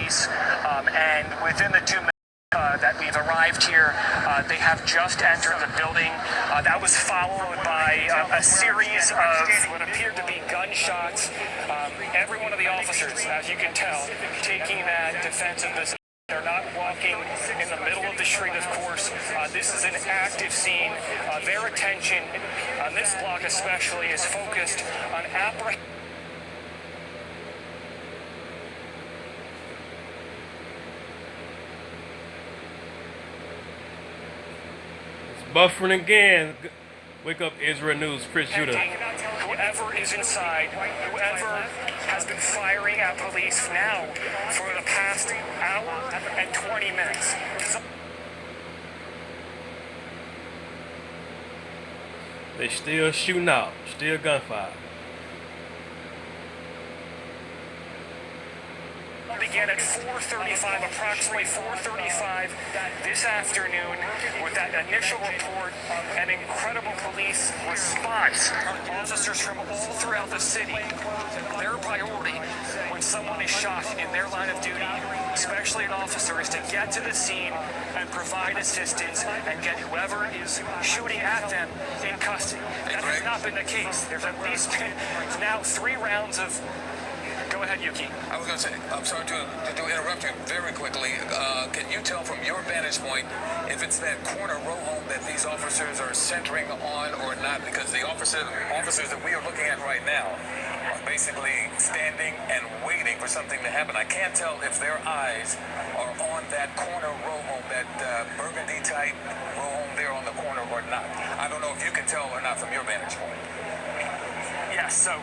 police, and within the 2 minutes that we've arrived here, they have just entered the building. That was followed by a series of what appeared to be gunshots. Every one of the officers, as you can tell, taking that defensive position. They're not walking in the middle of the street, of course. This is an active scene. Their attention on this block especially is focused on apprehending. Buffering again. Wake up, Israel News, Chris Judah. Whoever is inside, whoever has been firing at police now for the past hour and 20 minutes. They still shooting out, still gunfire. Began at 4:35, approximately 4:35 this afternoon, with that initial report, an incredible police response. Officers from all throughout the city, their priority when someone is shot in their line of duty, especially an officer, is to get to the scene and provide assistance and get whoever is shooting at them in custody. That has not been the case. There's at least been now 3 rounds of... Go ahead, Yuki. I was going to say, I'm sorry to interrupt you very quickly. Can you tell from your vantage point if it's that corner row home that these officers are centering on or not? Because the officers that we are looking at right now are basically standing and waiting for something to happen. I can't tell if their eyes are on that corner row home, that burgundy type row home there on the corner or not. I don't know if you can tell or not from your vantage point. Yes, so...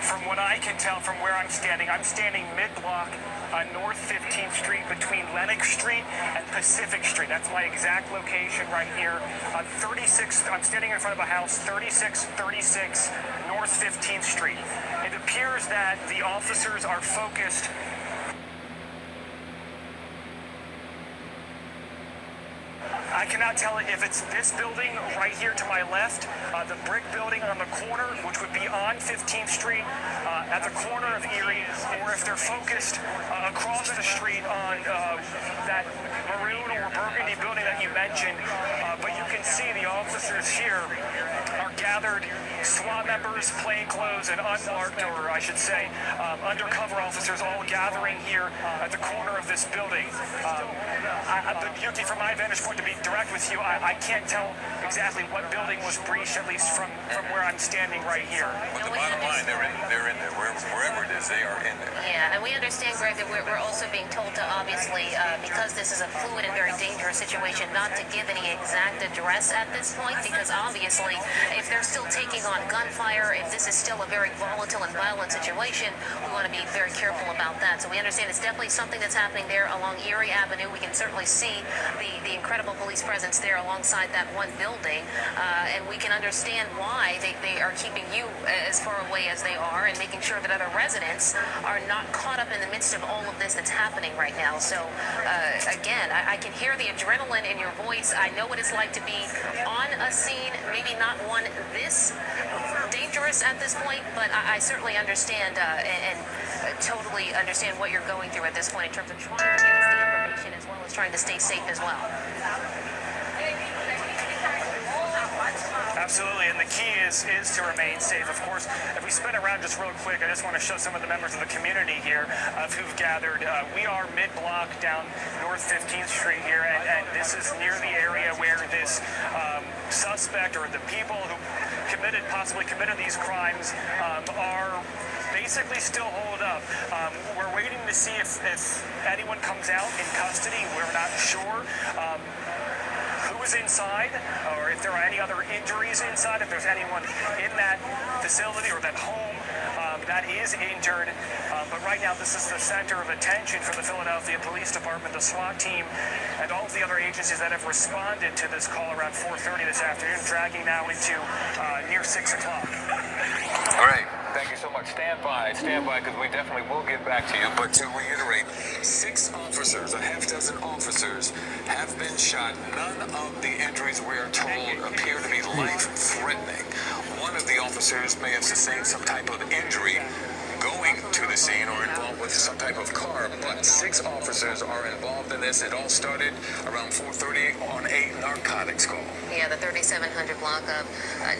From what I can tell from where I'm standing mid-block on North 15th Street between Lenox Street and Pacific Street. That's my exact location right here. On 36, I'm standing in front of a house, 3636 North 15th Street. It appears that the officers are focused. I cannot tell if it's this building right here to my left, the brick building on the corner, which would be on 15th Street, at the corner of Erie, or if they're focused across the street on that maroon or burgundy building that you mentioned. But you can see the officers here are gathered, SWAT members, plainclothes, and unmarked, or I should say, undercover officers all gathering here at the corner of this building. But Yuki, from my vantage point, to be direct with you, I can't tell exactly what building was breached, at least from where I'm standing right here. But the bottom line, they're in there. Wherever it is, they are in there. Yeah, and we understand, Greg, that we're also being told to obviously, because this is a fluid and very dangerous situation, not to give any exact address at this point, because obviously, if they're still taking on gunfire, if this is still a very volatile and violent situation, we want to be very careful about that. So we understand it's definitely something that's happening there along Erie Avenue. We can certainly see the incredible police presence there alongside that one building, and we can understand why they are keeping you as far away as they are and making sure that other residents are not caught up in the midst of all of this that's happening right now. So again, I can hear the adrenaline in your voice. I know what it's like to be on a scene, maybe not one this dangerous at this point, but I certainly understand and totally understand what you're going through at this point in terms of trying to get us the information as well as trying to stay safe as well. Absolutely, and the key is to remain safe. Of course, if we spin around just real quick, I just want to show some of the members of the community here who've gathered. We are mid-block down North 15th Street here, and this is near the area where this suspect or the people who possibly committed these crimes are basically still holed up. We're waiting to see if anyone comes out in custody. We're not sure who is inside, or if there are any other injuries inside, if there's anyone in that facility or that home that is injured. But right now, this is the center of attention for the Philadelphia Police Department, the SWAT team, and all of the other agencies that have responded to this call around 4:30 this afternoon, dragging now into near 6 o'clock. Great. Thank you so much. Stand by, because we definitely will get back to you. But to reiterate, 6 officers, a half dozen officers, have been shot. None of the injuries, we are told, appear to be life-threatening. One of the officers may have sustained some type of injury going to the scene or involved with some type of car, but 6 officers are involved in this. It all started around 4:30 on a narcotics call. Yeah, the 3700 block of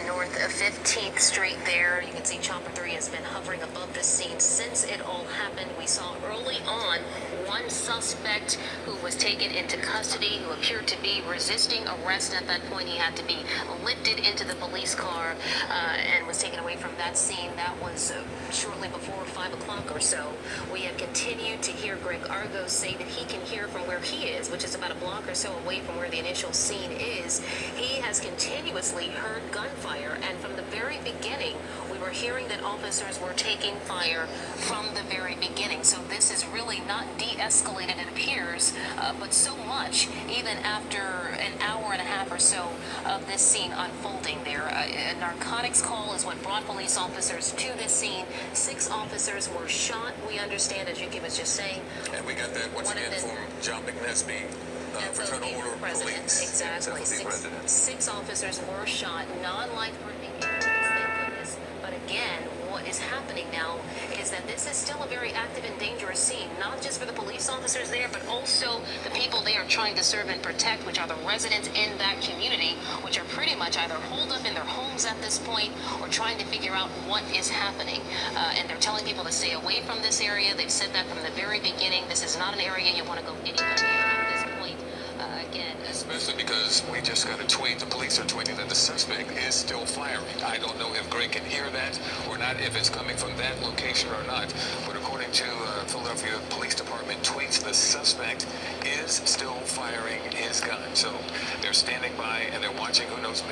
north of 15th Street there. You can see Chopper 3 has been hovering above the scene since it all happened. We saw early on one suspect who was taken into custody who appeared to be resisting arrest. At that point, he had to be lifted into the police car and was taken away from that scene. That was shortly before 5 o'clock or so. We have continued to hear Greg Argos say that he can hear from where he is, which is about a block or so away from where the initial scene is. He has continuously heard gunfire, and from the very beginning, we were hearing that officers were taking fire from the very beginning. So this is really not de-escalated, it appears, but so much, even after an hour and a half or so of this scene unfolding there. A narcotics call is what brought police officers to this scene. 6 officers were shot, we understand, as Yuki was just saying. And we got that once again from John McNesby, Fraternal Order of Police. Exactly. Six officers were shot, non-life-threatening injuries, thank goodness. But again, what is happening now is that this is still a very active and dangerous scene, not just for the police officers there, but also the people they are trying to serve and protect, which are the residents in that community, which are pretty much either holed up in their homes at this point or trying to figure out what is happening. And they're telling people to stay away from this area. They've said that from the very beginning. This is not an area you want to go anywhere near at this point. Again, especially because we just got a tweet. The police are tweeting that the suspect is still firing. I don't know if Greg can hear that or not, if it's coming from that location or not. But according to Philadelphia Police Department tweets, the suspect is still firing his gun. So they're standing by and they're watching. Who knows?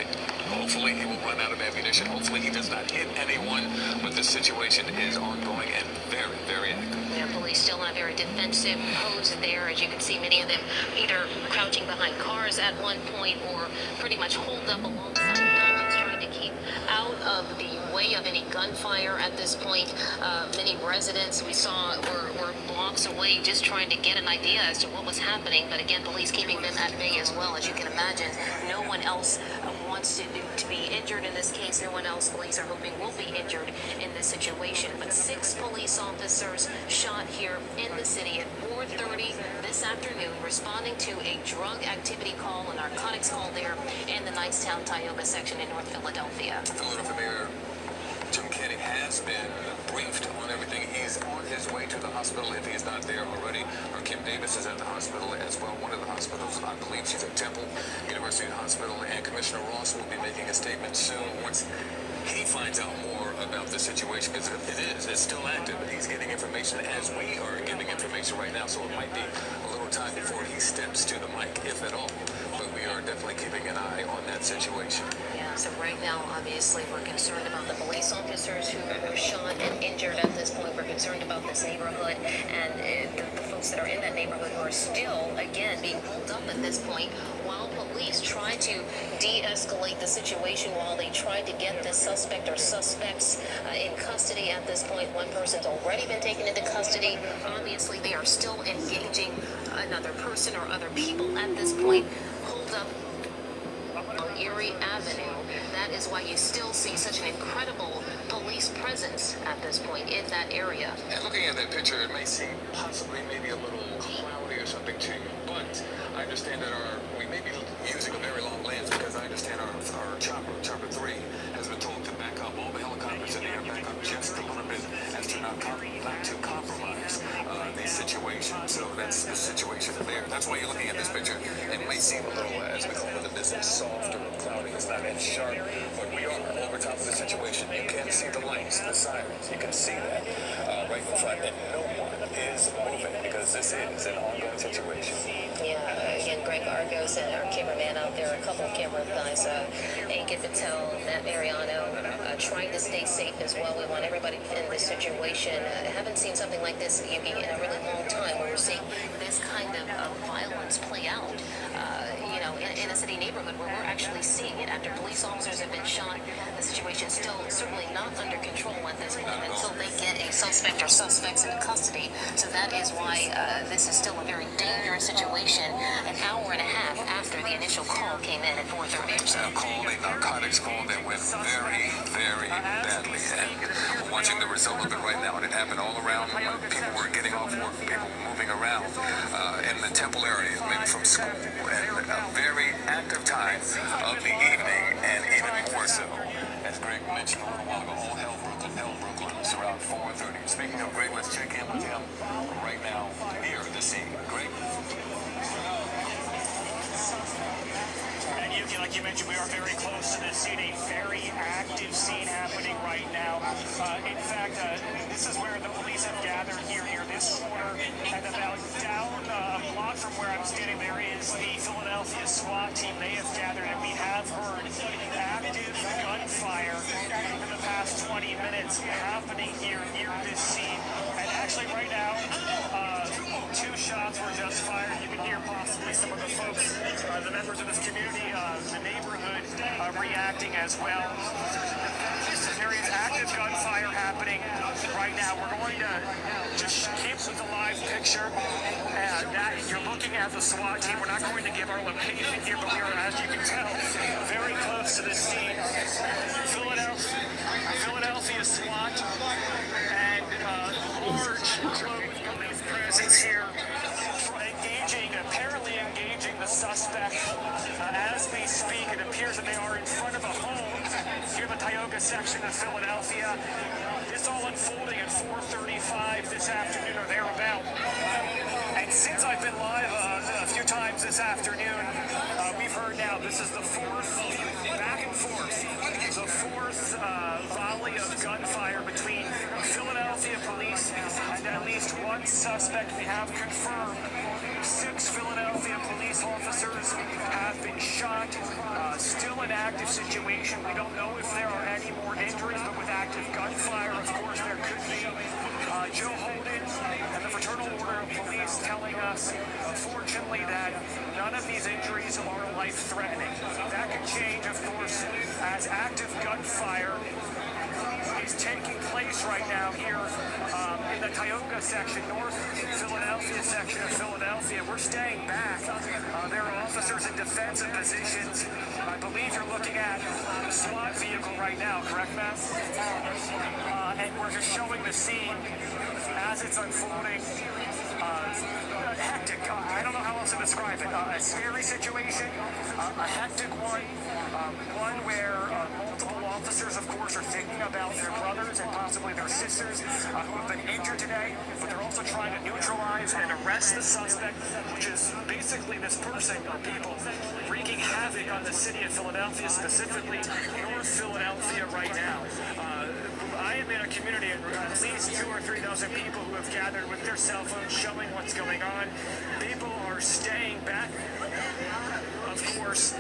Hopefully he will run out of ammunition. Hopefully he does not hit anyone. But the situation is ongoing and very, very active. Yeah, police still in a very defensive pose there. As you can see, many of them either crouching behind cars at one point or pretty much holed up alongside buildings, trying to keep out of the way of any gunfire at this point. Many residents we saw were blocks away just trying to get an idea as to what was happening. But again, police keeping them at bay as well. As you can imagine, no one else wants to be injured in this case. No one else, police are hoping, will be injured in this situation. But 6 police officers shot here in the city at 4:30 this afternoon, responding to a drug activity call, a narcotics call there in the Nicetown Tioga section in North Philadelphia. Philadelphia Mayor Jim Kennedy has been briefed on everything. He's on his way to the hospital if he's not there already. Or Kim Davis is at the hospital as well. One of the hospitals, I believe she's at Temple University Hospital. And Commissioner Ross will be making a statement soon once he finds out more about the situation, because it's still active. He's getting information as we are giving information right now, so it might be a little time before he steps to the mic, if at all. But we are definitely keeping an eye on that situation. Yeah, so right now, obviously, we're concerned about the police officers who were shot and injured at this point. We're concerned about this neighborhood and the folks that are in that neighborhood who are still, again, being pulled up at this point while police try to de-escalate the situation, while they try to get this suspect or suspects in custody at this point. One person's already been taken into custody. Obviously, they are still engaging another person or other people at this point, hold up on Erie Avenue. That is why you still see such an incredible police presence at this point in that area. And looking at that picture, it may seem possibly maybe a little cloudy or something to you, but I understand that we may be using a very long lens, because I understand our chopper 3 has been told to back up. All the helicopters in the air back up just a little bit as to not to compromise the situation. So that's the situation there. That's why you're looking at this picture. It may seem a little, as we call it in the business, soft or cloudy. It's not as sharp, but we are over top of the situation. You can see the lights, the sirens. You can see that right in front, and no one is moving, because this is an ongoing situation. Yeah, again, Greg Argos and our cameraman out there, a couple of camera guys, Ankit Patel, Matt Mariano, trying to stay safe as well. We want everybody in this situation. Haven't seen something like this in a really long time, where we're seeing this kind of violence play out, in a city neighborhood where we're actually seeing it after police officers have been shot. The situation is still certainly not under control at this point until they get a suspect or suspects into custody. So that is why this is still a very dangerous situation an hour and a half after the initial call came in at 4:30. A call, a narcotics call that went very, very badly. And we're watching the result of it right now. And it happened all around. People were getting off work, people were moving around in the Temple area, maybe from school. And a very active time of the evening, and even more so, as Greg mentioned a little while ago, all hell Brooklyn. It's around 4:30. Speaking of Greg, let's check in with him right now near the scene. Greg? And Yuki, like you mentioned, we are very close to this scene, a very active scene happening right now. In fact, this is where the police have gathered here near this corner, and about down a block from where I'm standing, there is the Philadelphia SWAT team. They have gathered, and we have heard active gunfire in the past 20 minutes happening here near this scene. And actually, right now, 2 shots were just fired. You can hear possibly some of the folks, the members of this community, the neighborhood, reacting as well. There is active gunfire happening right now. We're going to just keep with the live picture. That you're looking at the SWAT team. We're not going to give our location here, but we are, as you can tell, very close to the scene. Philadelphia SWAT and large clothed police presence here, apparently engaging the suspect as we speak. It appears that they are in front of a home here in the Tioga section of Philadelphia. This all unfolding at 4:35 this afternoon or thereabout. And since I've been live a few times this afternoon, we've heard now this is the 4th back and forth, the 4th volley of gunfire between Philadelphia police and at least one suspect. We have confirmed 6 Philadelphia police officers have been shot. Still an active situation. We don't know if there are any more injuries, but with active gunfire, of course, there could be. Joe Holden and the Fraternal Order of Police telling us, fortunately, that none of these injuries are life-threatening. That could change, of course, as active gunfire is taking place right now here in the Tioga section, North Philadelphia section of Philadelphia. We're staying back. There are officers in defensive positions. I believe you're looking at a SWAT vehicle right now, correct, Matt? And we're just showing the scene as it's unfolding. Hectic. I don't know how else to describe it. A scary situation, a hectic one, one where multiple officers, of course, are thinking about their brothers and possibly their sisters who have been injured today, but they're also trying to neutralize and arrest the suspect, which is basically this person or people wreaking havoc on the city of Philadelphia, specifically North Philadelphia right now. I am in a community of at least 2,000 or 3,000 people who have gathered with their cell phones showing what's going on. People are staying back, of course,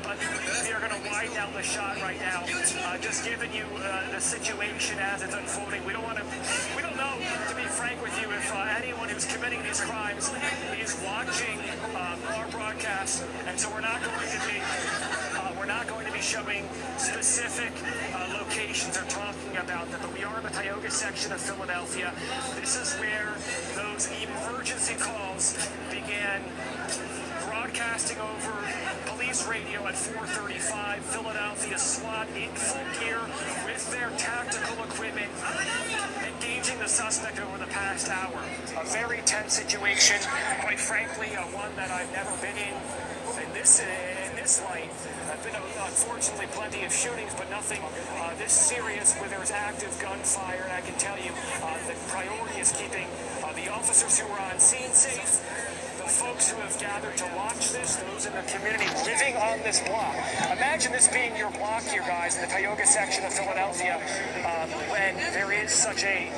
but they are going to widen out the shot right now. Just giving you the situation as it's unfolding. We don't know, to be frank with you, if anyone who's committing these crimes is watching our broadcast, and so we're not going to be showing specific locations or talking about them, but we are in the Tioga section of Philadelphia. This is where those emergency calls began broadcasting over police radio at 4:35. Philadelphia SWAT in full gear with their tactical equipment, engaging the suspect over the past hour. A very tense situation, quite frankly, one that I've never been in this light. I've been, unfortunately, plenty of shootings, but nothing this serious where there's active gunfire. And I can tell you the priority is keeping the officers who are on scene safe, the folks who have gathered to watch this, those in the community living on this block. Imagine this being your block here, guys, in the Tioga section of Philadelphia, when there is such a...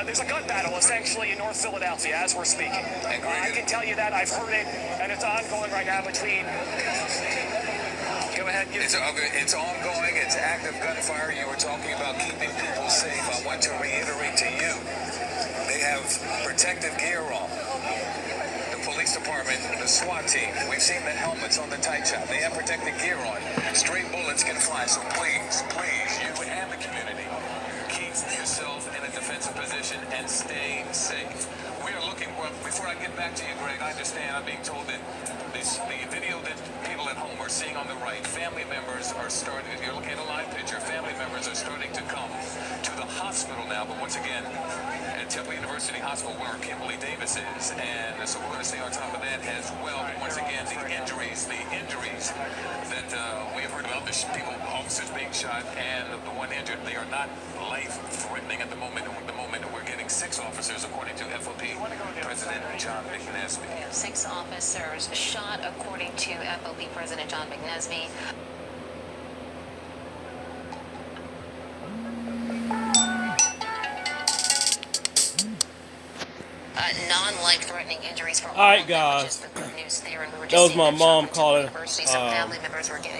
there's a gun battle, essentially, in North Philadelphia, as we're speaking. I can tell you that. I've heard it, and it's ongoing right now between... Go ahead. It's ongoing. It's active gunfire. You were talking about keeping people safe. I want to reiterate to you, they have protective gear on. The police department, the SWAT team, we've seen the helmets on the tight shot. They have protective gear on. Stray bullets can fly. So please, you and the community, keep yourself in a defensive position and stay safe. get back to you, Greg. I understand. I'm being told that the video that people at home are seeing on the right, family members are starting. You're looking at a live picture. Family members are starting to come to the hospital now. But once again, at Temple University Hospital, where Kimberly Davis is, and so we're going to stay on top of that as well. But once again, the injuries that we have heard about, the officers being shot, and the one injured, they are not life-threatening at the moment. We're getting 6 officers, according to FOP President John McNesby. 6 officers shot, according to FOP President John McNesby. Non-life-threatening injuries for all. All right, guys. Just the good news there, and we were That just was seeing my that mom shot at calling. University. Some family members were getting